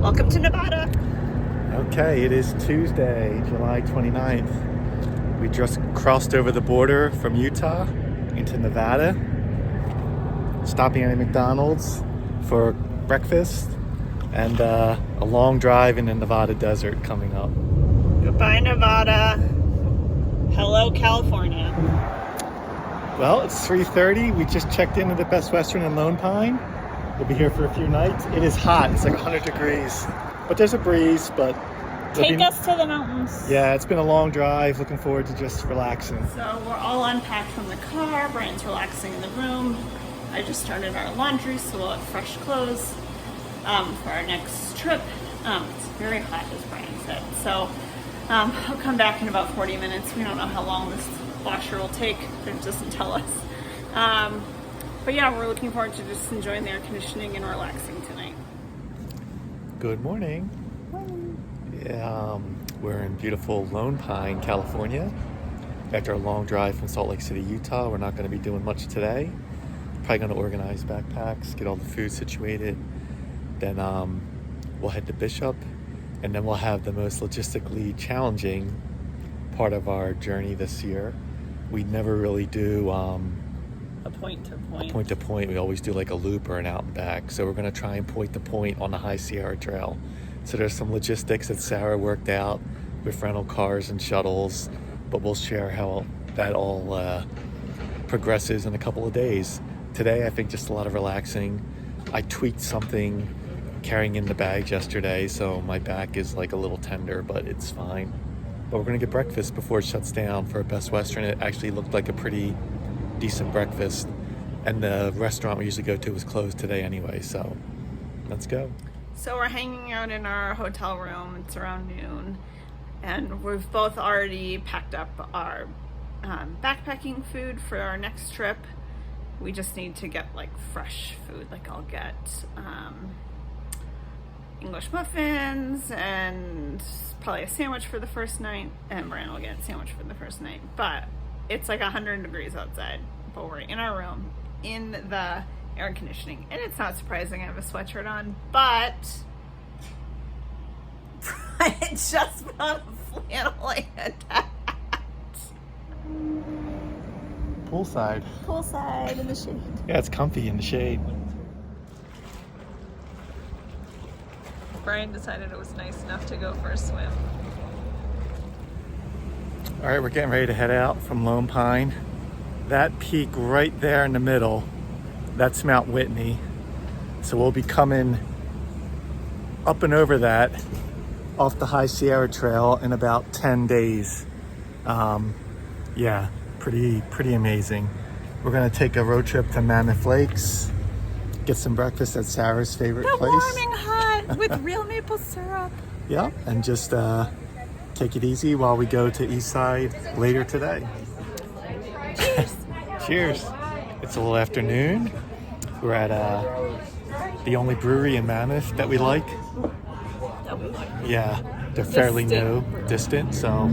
Welcome to Nevada. Okay, it is Tuesday, July 29th. We just crossed over the border from Utah into Nevada, stopping at a McDonald's for breakfast, and a long drive in the Nevada desert coming up. Goodbye, Nevada. Hello, California. Well, it's 3:30. We just checked into the Best Western in Lone Pine. We'll be here for a few nights. It is hot. It's like 100 degrees, but there's a breeze. But Take us to the mountains. Yeah, it's been a long drive. Looking forward to just relaxing. So we're all unpacked from the car. Brian's relaxing in the room. I just started our laundry, so we'll have fresh clothes for our next trip. It's very hot, as Brian said. So I'll come back in about 40 minutes. We don't know how long this washer will take. It doesn't tell us. But yeah, we're looking forward to just enjoying the air conditioning and relaxing tonight. Good morning. We're in beautiful Lone Pine, California. After a long drive from Salt Lake City, Utah, we're not going to be doing much today. Probably going to organize backpacks, get all the food situated. Then we'll head to Bishop, and then we'll have the most logistically challenging part of our journey this year. We never really do a point to point. We always do like a loop or an out and back. So we're going to try and point to point on the High Sierra Trail. So there's some logistics that Sarah worked out with rental cars and shuttles, but we'll share how that all progresses in a couple of days. Today, I think just a lot of relaxing. I tweaked something carrying in the bags yesterday, so my back is like a little tender, but it's fine. But we're gonna get breakfast before it shuts down for a Best Western. It actually looked like a pretty decent breakfast, and the restaurant we usually go to was closed today anyway, so let's go. So we're hanging out in our hotel room. It's around noon, and we've both already packed up our backpacking food for our next trip. We just need to get like fresh food. Like I'll get English muffins and probably a sandwich for the first night, and Brian will get a sandwich for the first night. But it's like 100 degrees outside, but we're in our room in the air conditioning, and it's not surprising I have a sweatshirt on, but I just put on a flannel and poolside in the shade. Yeah, it's comfy in the shade. Brian decided it was nice enough to go for a swim. All right, we're getting ready to head out from Lone Pine. That peak right there in the middle, that's Mount Whitney. So we'll be coming up and over that off the High Sierra Trail in about 10 days. Yeah, pretty amazing. We're gonna take a road trip to Mammoth Lakes, get some breakfast at Sarah's favorite place. Warming hot with real maple syrup. Yeah, and just take it easy while we go to Eastside later today. Cheers. Cheers. It's a little afternoon. We're at the only brewery in Mammoth that we like. Yeah, they're fairly distant. So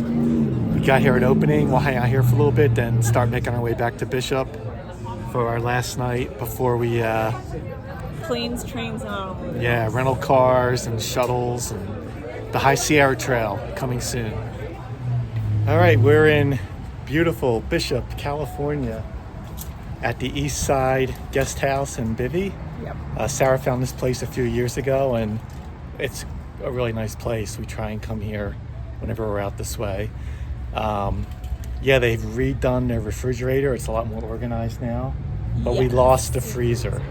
we got here at opening. We'll hang out here for a little bit, then start making our way back to Bishop for our last night before we Planes, trains, and yeah, rental cars and shuttles and the High Sierra Trail coming soon. All right, we're in beautiful Bishop, California, at the East Side Guest House and Bivvy. Yep. Sarah found this place a few years ago, and it's a really nice place. We try and come here whenever we're out this way. Yeah, they've redone their refrigerator. It's a lot more organized now, but we lost the freezer.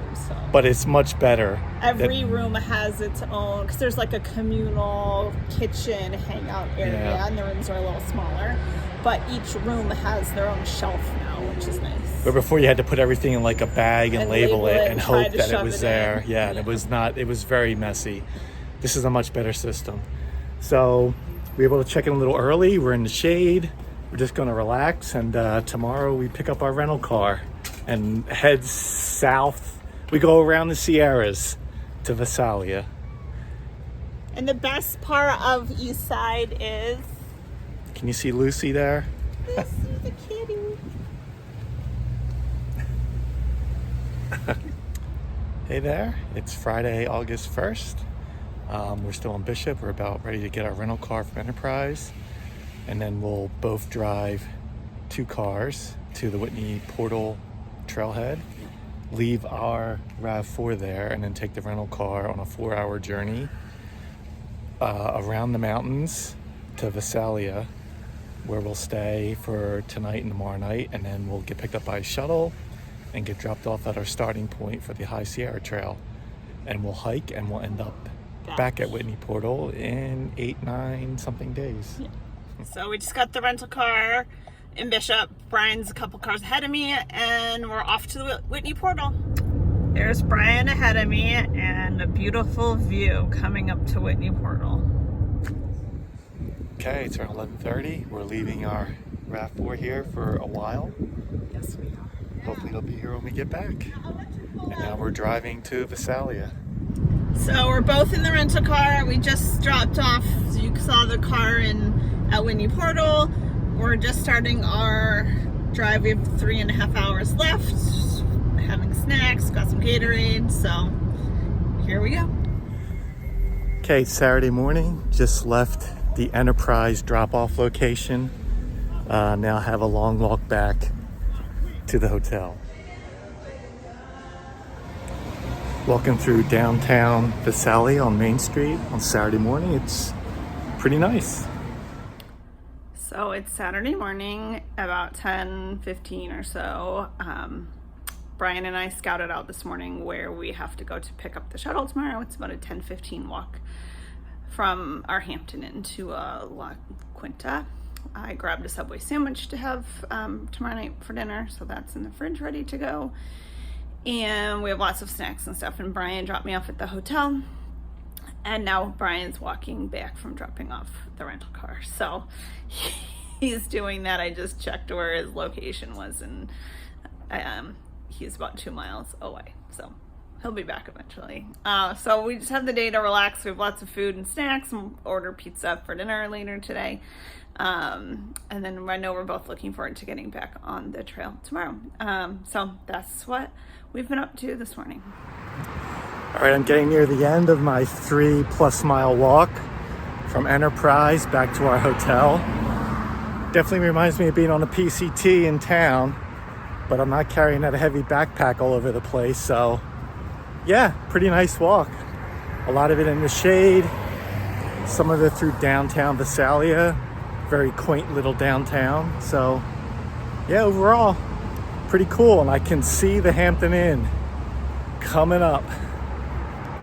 But it's much better. Every room has its own, because there's like a communal kitchen hangout area, and the rooms are a little smaller. But each room has their own shelf now, which is nice. But before you had to put everything in like a bag and label it and hope that it was there. Yeah, and it was not. It was very messy. This is a much better system. So we were able to check in a little early. We're in the shade. We're just going to relax, and tomorrow we pick up our rental car and head south. We go around the Sierras to Visalia. And the best part of East Side is... Can you see Lucy there? Lucy the kitty. Hey there, it's Friday, August 1st. We're still in Bishop. We're about ready to get our rental car from Enterprise. And then we'll both drive 2 cars to the Whitney Portal trailhead, leave our RAV4 there, and then take the rental car on a 4-hour journey around the mountains to Visalia, where we'll stay for tonight and tomorrow night, and then we'll get picked up by a shuttle and get dropped off at our starting point for the High Sierra Trail. And we'll hike, and we'll end up back at Whitney Portal in 8-9 something days. Yeah. So we just got the rental car in Bishop. Brian's a couple cars ahead of me, and we're off to the Whitney Portal. There's Brian ahead of me, and a beautiful view coming up to Whitney Portal. Okay, it's around 11:30. We're leaving our RAV4 here for a while. Yes, we are. Hopefully it'll be here when we get back. And now we're driving to Visalia. So we're both in the rental car. We just dropped off. So you saw the car at Whitney Portal. We're just starting our drive. We have 3.5 hours left. Having snacks, got some Gatorade. So here we go. Okay, it's Saturday morning. Just left the Enterprise drop-off location. Now have a long walk back to the hotel. Walking through downtown Visalia on Main Street on Saturday morning. It's pretty nice. So it's Saturday morning, about 10:15 or so. Brian and I scouted out this morning where we have to go to pick up the shuttle tomorrow. It's about a 10:15 walk from our Hampton Inn to La Quinta. I grabbed a Subway sandwich to have tomorrow night for dinner, so that's in the fridge ready to go. And we have lots of snacks and stuff, and Brian dropped me off at the hotel. And now Brian's walking back from dropping off the rental car. So he's doing that. I just checked where his location was, and he's about 2 miles away. So he'll be back eventually. So we just have the day to relax. We have lots of food and snacks, and order pizza for dinner later today. And then I know we're both looking forward to getting back on the trail tomorrow. So that's what we've been up to this morning. All right, I'm getting near the end of my 3+ mile walk from Enterprise back to our hotel. Definitely reminds me of being on a PCT in town, but I'm not carrying that heavy backpack all over the place. So yeah, pretty nice walk. A lot of it in the shade, some of it through downtown Visalia. Very quaint little downtown. So yeah, overall pretty cool. And I can see the Hampton Inn coming up.